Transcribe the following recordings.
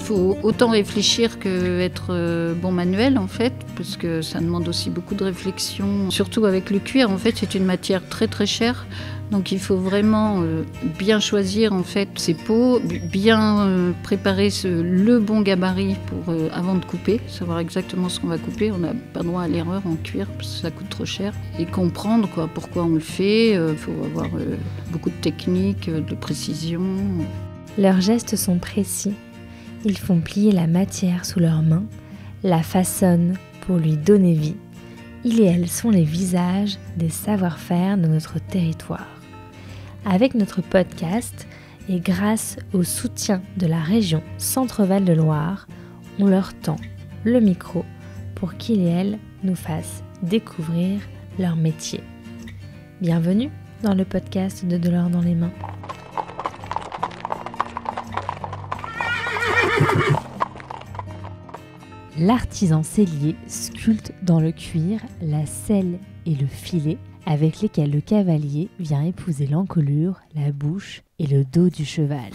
faut autant réfléchir qu'être bon manuel en fait, parce que ça demande aussi beaucoup de réflexion. Surtout avec le cuir, en fait, c'est une matière très très chère. Donc il faut vraiment bien choisir en fait ses peaux, bien préparer le bon gabarit pour avant de couper, savoir exactement ce qu'on va couper. On n'a pas droit à l'erreur en cuir parce que ça coûte trop cher. Et comprendre pourquoi on le fait. Il faut avoir beaucoup de technique, de précision. Leurs gestes sont précis. Ils font plier la matière sous leurs mains, la façonnent pour lui donner vie. Ils et elles sont les visages des savoir-faire de notre territoire. Avec notre podcast et grâce au soutien de la région Centre-Val de Loire, on leur tend le micro pour qu'ils et elles nous fassent découvrir leur métier. Bienvenue dans le podcast de l'or dans les mains. L'artisan sellier sculpte dans le cuir la selle et le filet avec lesquels le cavalier vient épouser l'encolure, la bouche et le dos du cheval.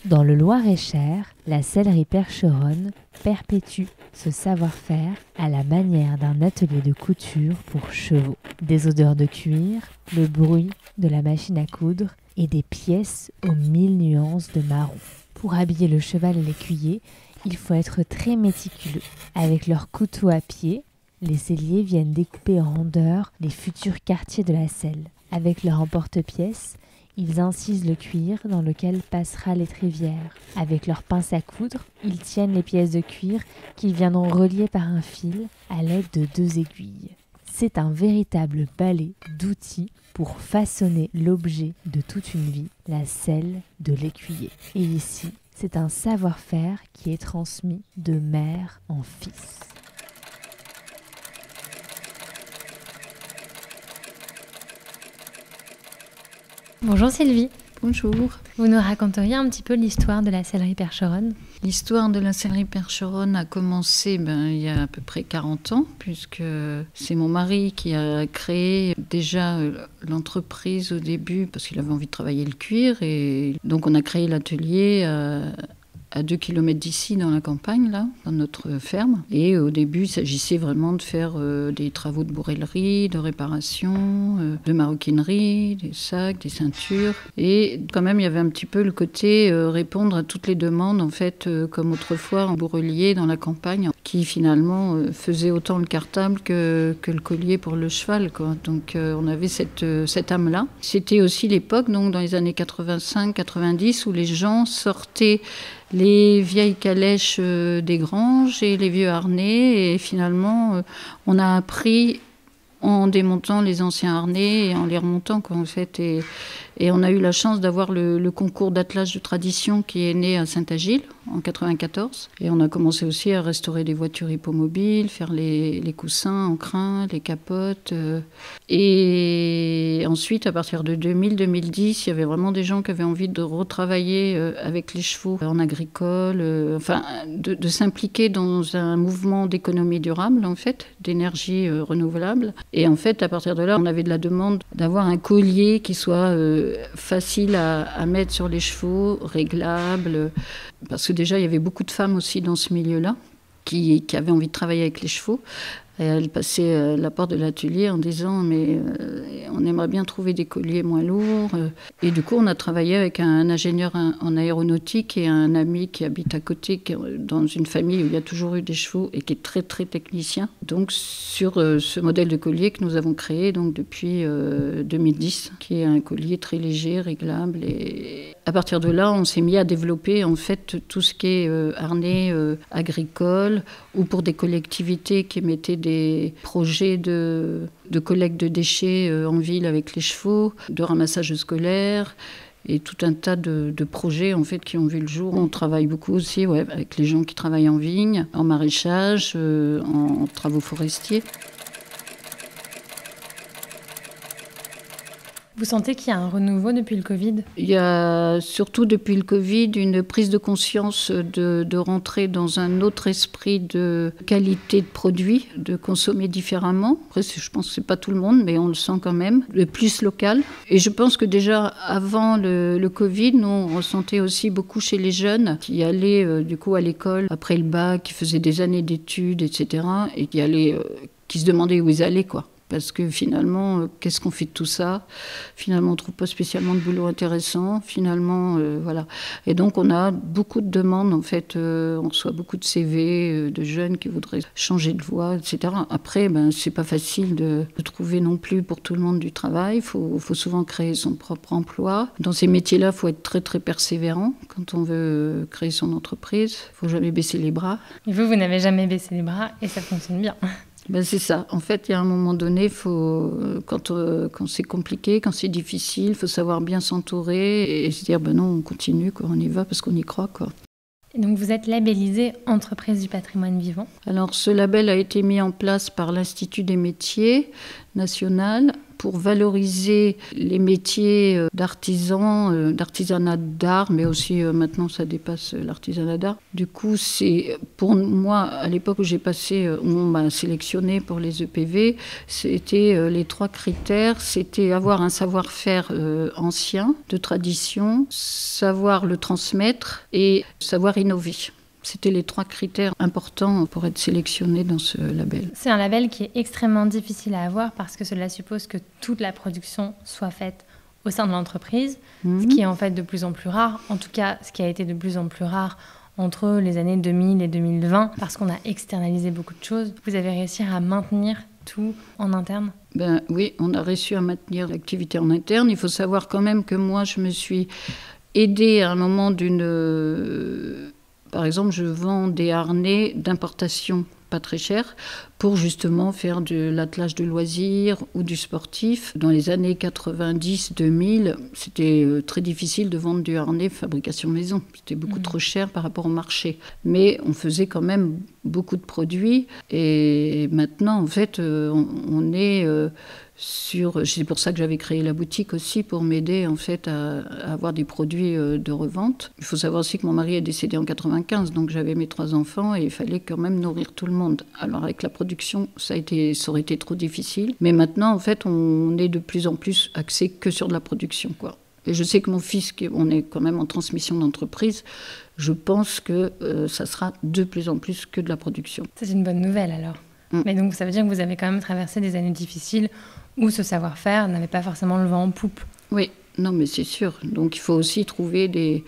Dans le Loir-et-Cher, la sellerie percheronne perpétue ce savoir-faire à la manière d'un atelier de couture pour chevaux. Des odeurs de cuir, le bruit de la machine à coudre et des pièces aux 1000 nuances de marron. Pour habiller le cheval et l'écuyer, il faut être très méticuleux. Avec leur couteau à pied, les selliers viennent découper en rondeurs les futurs quartiers de la selle. Avec leur emporte-pièce, ils incisent le cuir dans lequel passera l'étrivière. Avec leur pince à coudre, ils tiennent les pièces de cuir qu'ils viendront relier par un fil à l'aide de 2 aiguilles. C'est un véritable balai d'outils pour façonner l'objet de toute une vie, la selle de l'écuyer. Et ici, c'est un savoir-faire qui est transmis de mère en fils. Bonjour Sylvie. Bonjour. Vous nous raconteriez un petit peu l'histoire de la sellerie percheronne ? L'histoire de la sellerie percheronne a commencé il y a à peu près 40 ans, puisque c'est mon mari qui a créé déjà l'entreprise au début, parce qu'il avait envie de travailler le cuir. Et donc on a créé l'atelier à 2 km d'ici, dans la campagne, là, dans notre ferme. Et au début, il s'agissait vraiment de faire des travaux de bourrellerie, de réparation, de maroquinerie, des sacs, des ceintures. Et quand même, il y avait un petit peu le côté répondre à toutes les demandes, en fait, comme autrefois, en bourrelier dans la campagne, qui finalement faisait autant le cartable que le collier pour le cheval, quoi. Donc on avait cette âme-là. C'était aussi l'époque, donc dans les années 85-90, où les gens sortaient les vieilles calèches des granges et les vieux harnais. Et finalement, on a appris en démontant les anciens harnais et en les remontant, quoi, en fait. Et on a eu la chance d'avoir le concours d'attelage de tradition qui est né à Saint-Agile en 94. Et on a commencé aussi à restaurer des voitures hippomobiles, faire les coussins en crin, les capotes. Et ensuite, à partir de 2000-2010, il y avait vraiment des gens qui avaient envie de retravailler avec les chevaux en agricole, enfin, de s'impliquer dans un mouvement d'économie durable, en fait, d'énergie renouvelable. Et en fait, à partir de là, on avait de la demande d'avoir un collier qui soit facile à mettre sur les chevaux, réglable, parce que déjà il y avait beaucoup de femmes aussi dans ce milieu-là qui avaient envie de travailler avec les chevaux. Et elles passaient la porte de l'atelier en disant mais on aimerait bien trouver des colliers moins lourds. Et du coup on a travaillé avec un ingénieur en aéronautique et un ami qui habite à côté, qui est dans une famille où il y a toujours eu des chevaux et qui est très très technicien. Donc sur ce modèle de collier que nous avons créé donc depuis 2010, qui est un collier très léger, réglable. Et à partir de là on s'est mis à développer en fait tout ce qui est harnais agricole ou pour des collectivités qui mettaient des projets de collecte de déchets en ville avec les chevaux, de ramassage scolaire et tout un tas de projets en fait qui ont vu le jour. On travaille beaucoup aussi avec les gens qui travaillent en vigne, en maraîchage, en travaux forestiers. Vous sentez qu'il y a un renouveau depuis le Covid ? Il y a surtout depuis le Covid une prise de conscience de rentrer dans un autre esprit de qualité de produit, de consommer différemment. Après, je pense que ce n'est pas tout le monde, mais on le sent quand même, le plus local. Et je pense que déjà avant le Covid, nous on ressentait aussi beaucoup chez les jeunes qui allaient du coup à l'école après le bac, qui faisaient des années d'études, etc. et qui se demandaient où ils allaient, quoi. Parce que finalement, qu'est-ce qu'on fait de tout ça ? Finalement, on ne trouve pas spécialement de boulot intéressant. Finalement, voilà. Et donc, on a beaucoup de demandes, en fait. On reçoit beaucoup de CV de jeunes qui voudraient changer de voie, etc. Après, c'est pas facile de trouver non plus pour tout le monde du travail. Il faut souvent créer son propre emploi. Dans ces métiers-là, il faut être très, très persévérant quand on veut créer son entreprise. Il ne faut jamais baisser les bras. Et vous n'avez jamais baissé les bras et ça fonctionne bien. C'est ça. En fait, il y a un moment donné, quand c'est compliqué, quand c'est difficile, il faut savoir bien s'entourer et se dire non, on continue, quoi, on y va parce qu'on y croit, quoi. Et donc vous êtes labellisée Entreprise du patrimoine vivant. Alors ce label a été mis en place par l'Institut des métiers national pour valoriser les métiers d'artisans, d'artisanat d'art, mais aussi maintenant ça dépasse l'artisanat d'art. Du coup, c'est pour moi, à l'époque où j'ai passé, on m'a sélectionné pour les EPV, c'était les 3 critères, c'était avoir un savoir-faire ancien, de tradition, savoir le transmettre et savoir innover. C'était les 3 critères importants pour être sélectionné dans ce label. C'est un label qui est extrêmement difficile à avoir parce que cela suppose que toute la production soit faite au sein de l'entreprise, ce qui est en fait de plus en plus rare. En tout cas, ce qui a été de plus en plus rare entre les années 2000 et 2020 parce qu'on a externalisé beaucoup de choses. Vous avez réussi à maintenir tout en interne ? Oui, on a réussi à maintenir l'activité en interne. Il faut savoir quand même que moi, je me suis aidée à un moment Par exemple, je vends des harnais d'importation pas très chers pour justement faire de l'attelage de loisirs ou du sportif. Dans les années 90-2000, c'était très difficile de vendre du harnais fabrication maison. C'était beaucoup trop cher par rapport au marché. Mais on faisait quand même beaucoup de produits. Et maintenant, en fait, on est... c'est pour ça que j'avais créé la boutique aussi, pour m'aider en fait à avoir des produits de revente. Il faut savoir aussi que mon mari est décédé en 95, donc j'avais mes 3 enfants et il fallait quand même nourrir tout le monde. Alors avec la production, ça aurait été trop difficile. Mais maintenant, en fait, on est de plus en plus axé que sur de la production, quoi. Et je sais que mon fils, on est quand même en transmission d'entreprise, je pense que ça sera de plus en plus que de la production. C'est une bonne nouvelle alors. Mais donc ça veut dire que vous avez quand même traversé des années difficiles où ce savoir-faire n'avait pas forcément le vent en poupe. Oui, non mais c'est sûr. Donc il faut aussi trouver des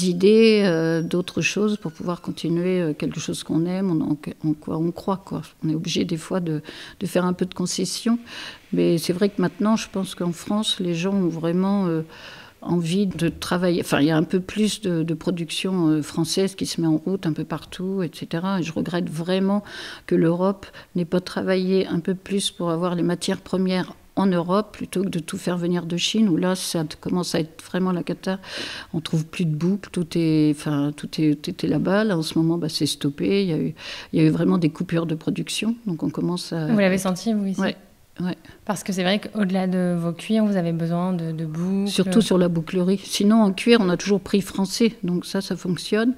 idées, d'autres choses pour pouvoir continuer quelque chose qu'on aime, en quoi on croit, quoi. On est obligé des fois de faire un peu de concessions. Mais c'est vrai que maintenant, je pense qu'en France, les gens ont vraiment... envie de travailler. Enfin, il y a un peu plus de production française qui se met en route un peu partout, etc. Et je regrette vraiment que l'Europe n'ait pas travaillé un peu plus pour avoir les matières premières en Europe plutôt que de tout faire venir de Chine, où là, ça commence à être vraiment la cata. On trouve plus de boucles, tout était là-bas. Là, en ce moment, c'est stoppé. Il y a eu vraiment des coupures de production. Donc, on commence à... Vous l'avez senti, vous, ici ? Ouais. Ouais. Parce que c'est vrai qu'au-delà de vos cuirs, vous avez besoin de boucles. Surtout sur la bouclerie. Sinon, en cuir, on a toujours prix français, donc ça fonctionne.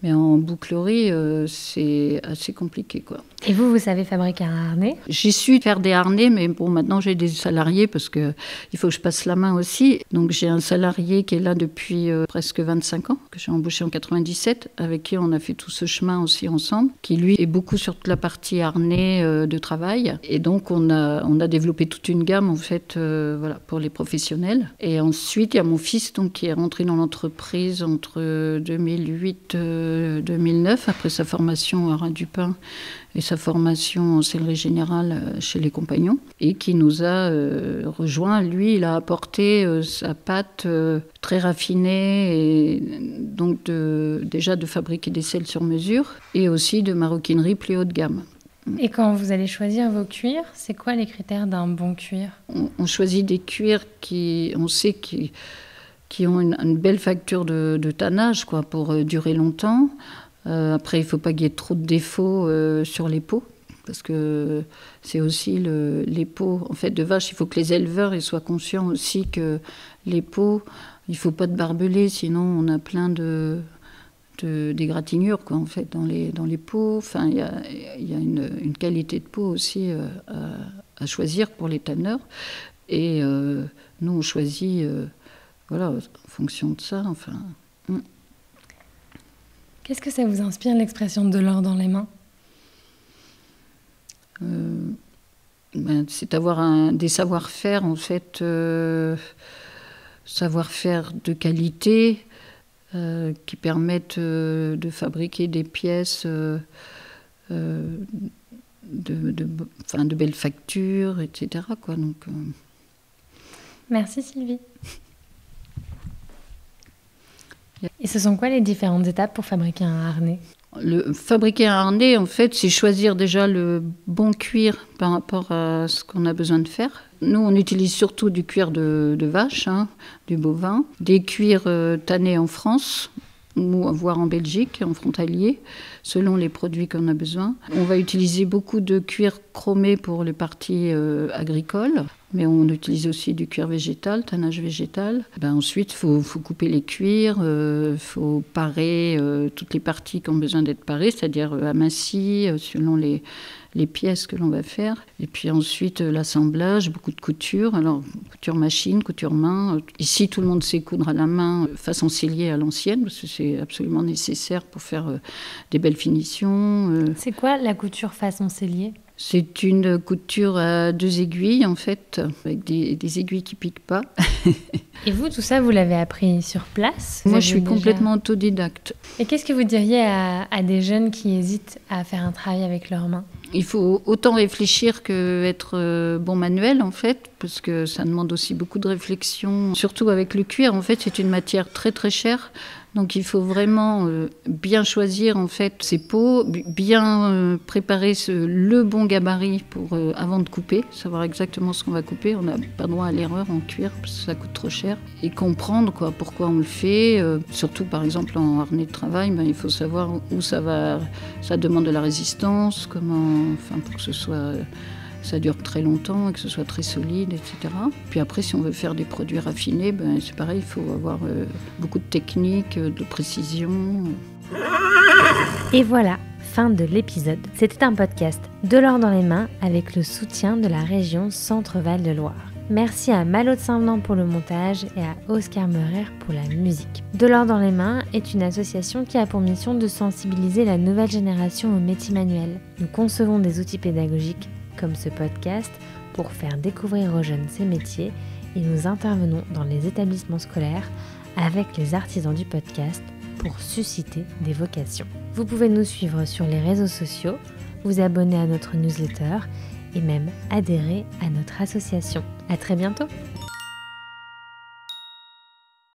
Mais en bouclerie, c'est assez compliqué, quoi. Et vous savez fabriquer un harnais ? J'ai su faire des harnais, mais bon, maintenant j'ai des salariés parce qu'il faut que je passe la main aussi. Donc j'ai un salarié qui est là depuis presque 25 ans, que j'ai embauché en 97, avec qui on a fait tout ce chemin aussi ensemble, qui lui est beaucoup sur toute la partie harnais de travail. Et donc on a développé toute une gamme en fait, voilà, pour les professionnels. Et ensuite, il y a mon fils donc, qui est rentré dans l'entreprise entre 2008 2009, après sa formation à Ras-du-Pin et sa formation en sellerie générale chez les Compagnons, et qui nous a rejoints. Lui, il a apporté sa pâte très raffinée, et donc déjà de fabriquer des selles sur mesure, et aussi de maroquinerie plus haut de gamme. Et quand vous allez choisir vos cuirs, c'est quoi les critères d'un bon cuir ? On choisit des cuirs qui ont une belle facture de tannage, quoi, pour durer longtemps. Après, il ne faut pas qu'il y ait trop de défauts sur les peaux. parce que c'est aussi les peaux en fait, de vache. Il faut que les éleveurs ils soient conscients aussi que les peaux, il ne faut pas de barbelés, sinon on a plein d'égratignures quoi, en fait, dans les peaux. Enfin, il y a une qualité de peau aussi à choisir pour les tanneurs. Et nous, on choisit voilà, en fonction de ça. Enfin. Qu'est-ce que ça vous inspire, l'expression de l'or dans les mains ? C'est avoir des savoir-faire, en fait, savoir-faire de qualité qui permettent de fabriquer des pièces de belles factures, etc. quoi, donc, Merci Sylvie. Et ce sont quoi les différentes étapes pour fabriquer un harnais ? Fabriquer un harnais, en fait, c'est choisir déjà le bon cuir par rapport à ce qu'on a besoin de faire. Nous, on utilise surtout du cuir de vache, du bovin, des cuirs tannés en France, ou voire en Belgique, en frontalier, selon les produits qu'on a besoin. On va utiliser beaucoup de cuir chromé pour les parties agricoles, mais on utilise aussi du cuir végétal, tannage végétal. Ensuite, il faut couper les cuirs, faut parer toutes les parties qui ont besoin d'être parées, c'est-à-dire amincies selon les pièces que l'on va faire. Et puis ensuite, l'assemblage, beaucoup de couture. Alors, couture machine, couture main. Ici, tout le monde sait coudre à la main, façon cellier à l'ancienne, parce que c'est absolument nécessaire pour faire des belles finitions. C'est quoi la couture façon cellier ? C'est une couture à 2 aiguilles, en fait, avec des aiguilles qui ne piquent pas. Et vous, tout ça, vous l'avez appris sur place ? Moi, je suis complètement autodidacte. Et qu'est-ce que vous diriez à des jeunes qui hésitent à faire un travail avec leurs mains ? Il faut autant réfléchir qu'être bon manuel, en fait, parce que ça demande aussi beaucoup de réflexion. Surtout avec le cuir, en fait, c'est une matière très très chère. Donc il faut vraiment bien choisir en fait ses peaux, bien préparer le bon gabarit pour avant de couper, savoir exactement ce qu'on va couper. On n'a pas droit à l'erreur en cuir parce que ça coûte trop cher. Et comprendre pourquoi on le fait. Surtout par exemple en harnais de travail, il faut savoir où ça va. Ça demande de la résistance, pour que ça dure très longtemps et que ce soit très solide, etc. Puis après, si on veut faire des produits raffinés, c'est pareil, il faut avoir beaucoup de techniques, de précision. Et voilà, fin de l'épisode. C'était un podcast de l'or dans les mains avec le soutien de la région Centre-Val de Loire. Merci à Malo de Saint-Venant pour le montage et à Oscar Meurer pour la musique. De l'or dans les mains est une association qui a pour mission de sensibiliser la nouvelle génération aux métiers manuels. Nous concevons des outils pédagogiques comme ce podcast pour faire découvrir aux jeunes ces métiers et nous intervenons dans les établissements scolaires avec les artisans du podcast pour susciter des vocations. Vous pouvez nous suivre sur les réseaux sociaux, vous abonner à notre newsletter et même adhérer à notre association. À très bientôt!